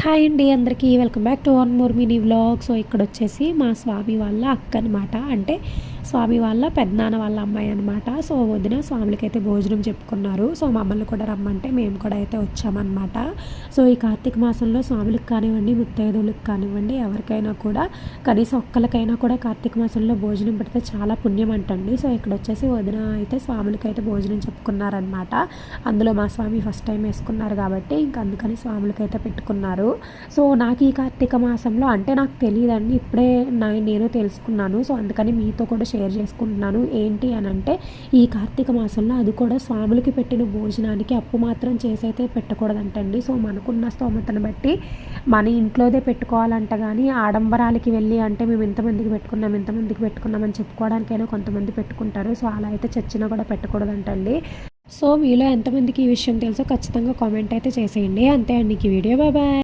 Hi అండి అందరికీ welcome back to one more mini vlog. So ఇక్కడ వచ్చేసి మా స్వామి వాళ్ళ అక్క అనమాట, అంటే స్వామి వాళ్ళ పెద్దనాన్న వాళ్ళ అమ్మాయి అనమాట. సో వదిన స్వాములకైతే భోజనం చెప్పుకున్నారు. సో మమ్మల్ని కూడా రమ్మంటే మేము కూడా అయితే వచ్చామన్నమాట. సో ఈ కార్తీక మాసంలో స్వాములకు కానివ్వండి, ముత్తైదువులకు కానివ్వండి, ఎవరికైనా కూడా కనీసం ఒక్కరికైనా కూడా కార్తీక మాసంలో భోజనం పెడితే చాలా పుణ్యం అంటండి. సో ఇక్కడ వచ్చేసి వదిన అయితే స్వాములకైతే భోజనం చెప్పుకున్నారనమాట. అందులో మా స్వామి ఫస్ట్ టైం వేసుకున్నారు కాబట్టి ఇంక అందుకని స్వాములకైతే పెట్టుకున్నారు. సో నాకు ఈ కార్తీక మాసంలో అంటే నాకు తెలియదండి, ఇప్పుడే నేను తెలుసుకున్నాను. సో అందుకని మీతో కూడా షేర్ చేసుకుంటున్నాను. ఏంటి అని అంటే ఈ కార్తీక మాసంలో అది కూడా స్వాములకి పెట్టిన భోజనానికి అప్పు మాత్రం చేసైతే పెట్టకూడదంటండి. సో మనకున్న స్తోమతను బట్టి మన ఇంట్లోదే పెట్టుకోవాలంట, కానీ ఆడంబరాలకి వెళ్ళి అంటే మేము ఇంతమందికి పెట్టుకున్నామని చెప్పుకోవడానికైనా కొంతమంది పెట్టుకుంటారు. సో అలా అయితే చచ్చినా కూడా పెట్టకూడదంటండి. సో మీలో ఎంతమందికి ఈ విషయం తెలుసో ఖచ్చితంగా కామెంట్ అయితే చేసేయండి. అంతే అండి ఈ వీడియో. Bye bye.